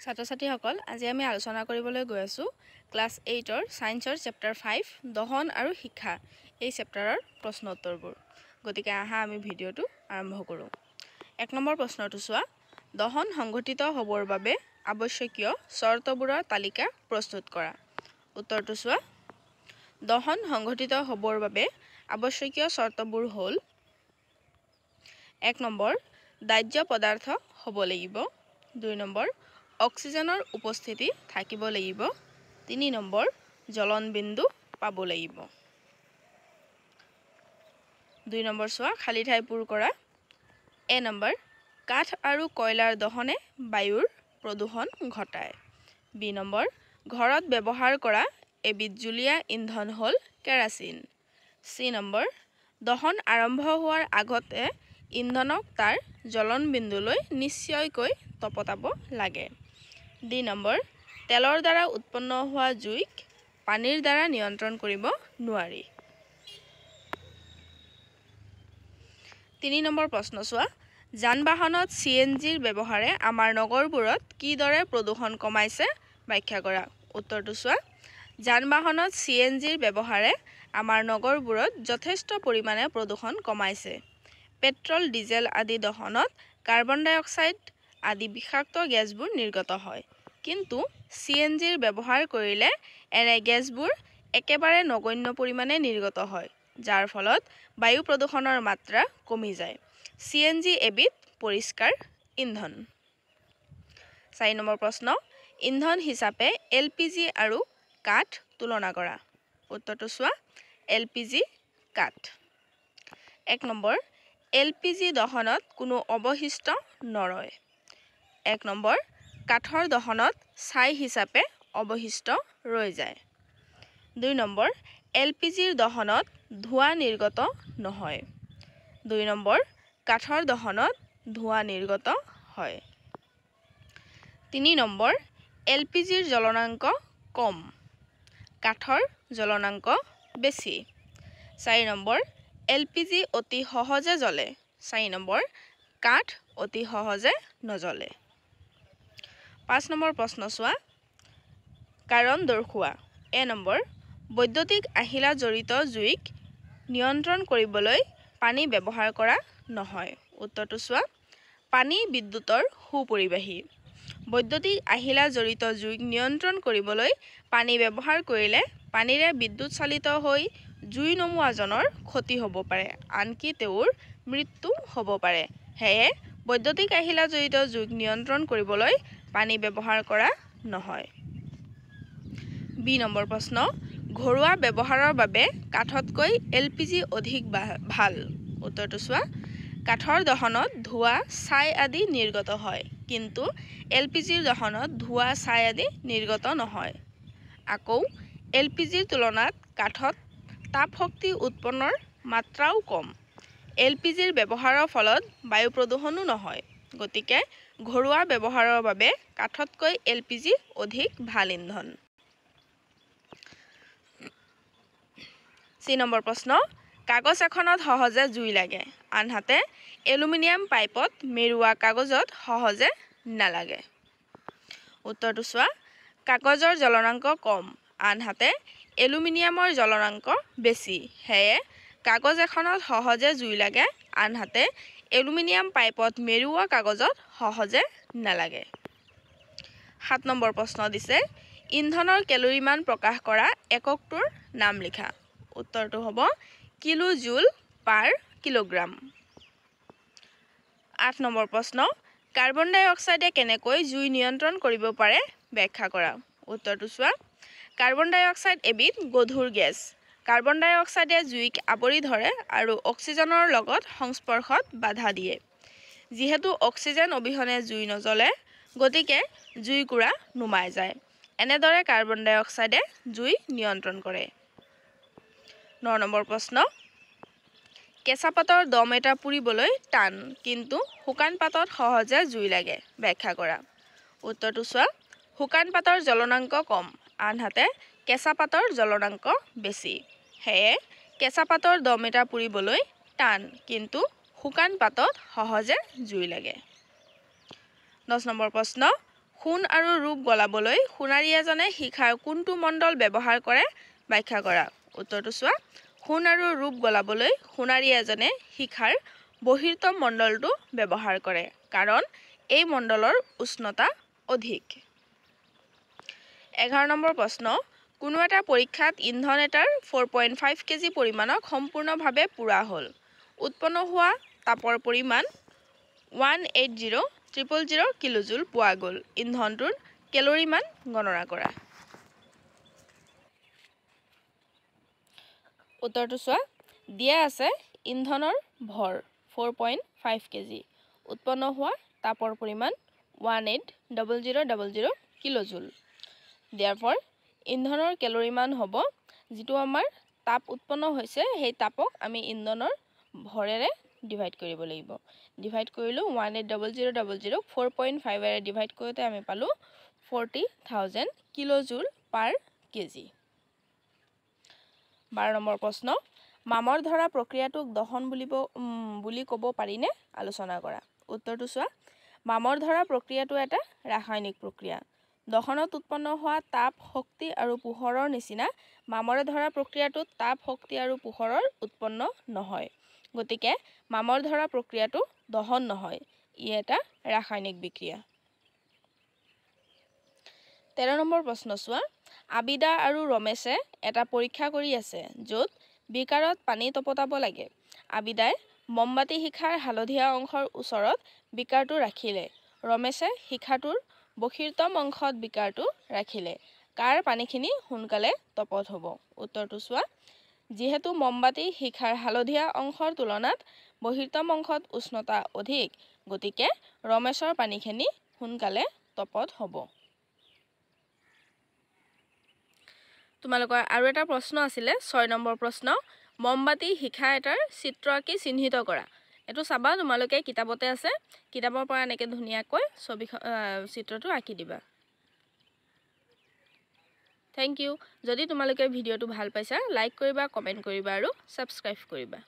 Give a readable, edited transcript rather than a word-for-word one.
ছাত্ৰ-ছাত্ৰীসকল আজি আমি আলোচনা কৰিবলৈ গৈ আছো ক্লাছ 8ৰ সায়েন্সৰ চেপ্টাৰ 5 দহন আৰু শিক্ষা এই চেপ্টাৰৰ প্ৰশ্ন উত্তৰবোৰ গতিকে আহা আমি ভিডিওটো আৰম্ভ কৰো 1 নম্বৰ প্ৰশ্নটো চোৱা দহন সংঘটিত হ'বৰ বাবে আৱশ্যকীয় চৰ্তবোৰৰ তালিকা প্ৰস্তুত কৰা উত্তৰটো চোৱা দহন সংঘটিত হ'বৰ বাবে আৱশ্যকীয় চৰ্তবোৰ হ'ল 1 নম্বৰ দাহ্য পদাৰ্থ হ'ব লাগিব 2 নম্বৰ অক্সিজেনৰ উপস্থিতি থাকিব লাগিব 3 নম্বৰ জ্বলন বিন্দু পাব লাগিব 2 নম্বৰ চোৱা খালি ঠাই পূৰ কৰা এ নম্বৰ কাঠ আৰু কয়লাৰ দহনে বায়ুৰ প্ৰদূষণ ঘটায় বি নম্বৰ ঘৰত ব্যৱহাৰ কৰা এবিধ জুলীয়া ইন্ধন হ'ল কেৰাচিন চি নম্বৰ দহন আৰম্ভ হোৱাৰ আগতে ইন্ধনক তাৰ জ্বলন বিন্দুলৈ নিশ্চয়কৈ তপতাব লাগে ডি নম্বৰ তেলৰ দ্বাৰা উৎপন্ন হোৱা জুইক পানীৰ দ্বাৰা নিয়ন্ত্ৰণ কৰিব নোৱাৰি 3 নম্বৰ প্ৰশ্ন চোৱা যান-বাহনত সিএনজিৰ ব্যৱহাৰে আমাৰ নগৰবোৰত কিদৰে প্ৰদূষণ কমাইছে ব্যাখ্যা কৰা উত্তৰটো চোৱা যান-বাহনত সিএনজিৰ ব্যৱহাৰে আমাৰ নগৰবোৰত যথেষ্ট পৰিমাণে প্ৰদূষণ কমাইছে পেট্ৰল ডিজেল আদি দহনত কাৰ্বন ডাই অক্সাইড আদি বিষাক্ত গেছবোৰ নিৰ্গত হয় কিন্তু সিএনজিৰ ব্যৱহাৰ কৰিলে এনে গেছবোৰ একেবাৰে নগণ্য পৰিমাণে নিৰ্গত হয় যাৰ ফলত বায়ু প্ৰদূষণৰ মাত্ৰা কমি যায় সিএনজি এবিধ পৰিষ্কাৰ ইন্ধন 4 নম্বৰ প্ৰশ্ন ইন্ধন হিচাপে এলপিজি আৰু কাঠ তুলনা কৰা উত্তৰটো চোৱা এলপিজি কাঠ 1 নম্বৰ এলপিজি দহনত কোনো অৱশিষ্ট নৰয় 1 নম্বৰ কাঠৰ দহনত ছাই হিচাপে অৱশিষ্ট ৰৈ যায় 2 নম্বৰ এলপিজিৰ দহনত ধোঁৱা নিৰ্গত নহয় 2 নম্বৰ কাঠৰ দহনত ধোঁৱা নিৰ্গত হয় 3 নম্বৰ এলপিজিৰ জ্বলনাংক কম কাঠৰ জ্বলনাংক বেছি 4 নম্বৰ এলপিজি অতি সহজে জ্বলে 4 নম্বৰ কাঠ অতি সহজে নজ্বলে 5 নম্বৰ প্ৰশ্ন চোৱা কাৰণ দৰ্শোৱা এ নম্বৰ বৈদ্যুতিক আহিলা জড়িত জুইক নিয়ন্ত্ৰণ কৰিবলৈ পানী ব্যৱহাৰ কৰা নহয় উত্তৰটো চোৱা পানী বিদ্যুতৰ সুপৰিবাহী বৈদ্যুতিক আহিলা জড়িত জুইক নিয়ন্ত্ৰণ কৰিবলৈ পানী ব্যৱহাৰ কৰিলে পানীৰে বিদ্যুৎ চালিত হৈ জুই নমুৱাজনৰ ক্ষতি হ'ব পাৰে আনকি তেওঁৰ মৃত্যু হ'ব পাৰে হেয়ে বৈদ্যুতিক আহিলা জড়িত জুইক নিয়ন্ত্ৰণ কৰিবলৈ পানী ব্যৱহাৰ কৰা নহয় বি নম্বৰ প্ৰশ্ন ঘৰুৱা ব্যৱহাৰৰ বাবে কাঠতকৈ এলপিজি অধিক ভাল উত্তৰটো চোৱা কাঠৰ দহনত ধোঁৱা ছাই আদি নিৰ্গত হয় কিন্তু এলপিজিৰ দহনত ধোঁৱা ছাই আদি নিৰ্গত নহয় আকৌ এলপিজিৰ তুলনাত কাঠত তাপ শক্তি উৎপন্নৰ মাত্ৰাও কম এলপিজিৰ ব্যৱহাৰৰ ফলত বায়ু প্ৰদূষণো নহয় গতিকে ঘৰুৱা ব্যৱহাৰৰ বাবে কাঠতকৈ এলপিজি অধিক ভাল ইন্ধন 4 নম্বৰ প্ৰশ্ন কাগজ এখনত সহজে জুই লাগে আনহাতে এলুমিনিয়াম পাইপত মেৰুৱা কাগজত সহজে নালাগে উত্তৰটো চোৱা কাগজৰ জ্বলনাংক কম আনহাতে এলুমিনিয়ামৰ জ্বলনাংক বেছি হেয়ে কাগজ এখনত সহজে জুই লাগে আনহাতে এলুমিনিয়াম পাইপত মেৰুৱা কাগজত সহজে নালাগে 7 নম্বৰ প্ৰশ্ন দিছে ইন্ধনৰ কেলৰিমান প্ৰকাশ কৰা এককটোৰ নাম লিখা উত্তৰটো হ'ব কিলো জুল পাৰ কিলোগ্ৰাম 8 নম্বৰ প্ৰশ্ন কাৰ্বন ডাই অক্সাইডে কেনেকৈ জুই নিয়ন্ত্ৰণ কৰিব পাৰে ব্যাখ্যা কৰা উত্তৰটো চোৱা কাৰ্বন ডাই অক্সাইড এবিধ গধুৰ গেছ কাৰ্বন ডাই অক্সাইডে জুইক আৱৰি ধৰে আৰু অক্সিজেনৰ লগত সংস্পৰ্শত বাধা দিয়ে যিহেতু অক্সিজেন অবিহনে জুই নজ্বলে গতিকে জুইকুৰা নুমাই যায় এনেদৰে কাৰ্বন ডাই অক্সাইডে জুই নিয়ন্ত্ৰণ কৰে 9 নম্বৰ প্ৰশ্ন কেঁচা পাতৰ দম এটা পুৰিবলৈ টান কিন্তু শুকান পাতত সহজে জুই লাগে ব্যাখ্যা কৰা উত্তৰটো চোৱা শুকান পাতৰ জ্বলনাংক কম আনহাতে কেঁচা পাতৰ জ্বলনাংক বেছি হেয়ে কেঁচা পাতৰ দম এটা পুৰিবলৈ টান কিন্তু শুকান পাতত সহজে জুই লাগে 10 নম্বৰ প্ৰশ্ন সোণ আৰু ৰূপ গলাবলৈ সোণাৰী এজনে শিখাৰ কোনটো মণ্ডল ব্যৱহাৰ কৰে ব্যাখ্যা কৰা উত্তৰটো চোৱা সোণ আৰু ৰূপ গলাবলৈ সোণাৰী এজনে শিখাৰ বহিৰ্তম মণ্ডলটো ব্যৱহাৰ কৰে কাৰণ এই মণ্ডলৰ উষ্ণতা অধিক 11 নম্বৰ প্ৰশ্ন কোনো এটা পৰীক্ষাত ইন্ধন এটাৰ 4.5 কেজি পৰিমাণক সম্পূৰ্ণভাৱে পুৰা হ'ল উৎপন্ন হোৱা তাপৰ পৰিমাণ 180,000 কিলোজুল পোৱা গ'ল ইন্ধনটোৰ কেলৰি মান গণনা কৰা উত্তৰটো চোৱা দিয়া আছে ইন্ধনৰ ভৰ 4.5 কেজি উৎপন্ন হোৱা তাপৰ পৰিমাণ 180,000 কিলোজুল therefore ইন্ধনৰ কেলৰি মান হ'ব যেটো আমাৰ তাপ উৎপন্ন হৈছে সেই তাপক আমি ইন্ধনৰ ভৰেৰে ডিভাইড কৰিব লাগিব ডিভাইড কৰিলো 180,000 4.5 এৰে ডিভাইড কৰোতে আমি পালো 40,000 কিলোজুল পাৰ কেজি 12 নম্বৰ প্ৰশ্ন মামৰ ধৰা প্ৰক্ৰিয়াটোক দহন বুলি ক'ব পাৰিনে আলোচনা কৰা উত্তৰটো চোৱা মামৰ ধৰা প্ৰক্ৰিয়াটো এটা ৰাসায়নিক প্ৰক্ৰিয়া দহনত উৎপন্ন হোৱা তাপ শক্তি আৰু পোহৰৰ নিচিনা মামৰে ধৰা প্ৰক্ৰিয়াটোত তাপ শক্তি আৰু পোহৰৰ উৎপন্ন নহয় গতিকে মামৰ ধৰা প্ৰক্ৰিয়াটো দহন নহয় ই এটা ৰাসায়নিক বিক্ৰিয়া 13 নম্বৰ প্ৰশ্ন চোৱা আবিদা আৰু ৰমেশে এটা পৰীক্ষা কৰি আছে য'ত বিকাৰত পানী তপতাব লাগে আবিদাই মমবাতি শিখাৰ হালধীয়া অংশৰ ওচৰত বিকাৰটো ৰাখিলে ৰমেশে শিখাটোৰ বহিৰ্তম অংশত বিকাৰটো ৰাখিলে কাৰ পানীখিনি সোনকালে তপত হ'ব উত্তৰটো চোৱা যেহেতু মমবাতি শিখাৰ হালধীয়া অংশৰ তুলনাত বহিৰ্তম অংশত উষ্ণতা অধিক গতিকে ৰমেশৰ পানীখিনি সোনকালে তপত হ'ব তোমালোকৰ আৰু এটা প্ৰশ্ন আছিলে 6 নম্বৰ প্ৰশ্ন মমবাতি শিখা এটাৰ চিত্ৰ আঁকি চিহ্নিত কৰা এটো চাবা তোমালোকে কিতাপতে আছে কিতাপৰ পৰা এনেকে ধুনিয়াকৈ ছবি চিত্ৰটো আঁকি দিবা থ্যাংক ইউ যদি তোমালোকে ভিডিওটো ভাল পাইছা লাইক কৰিবা কমেন্ট কৰিবা আৰু সাবস্ক্ৰাইব কৰিবা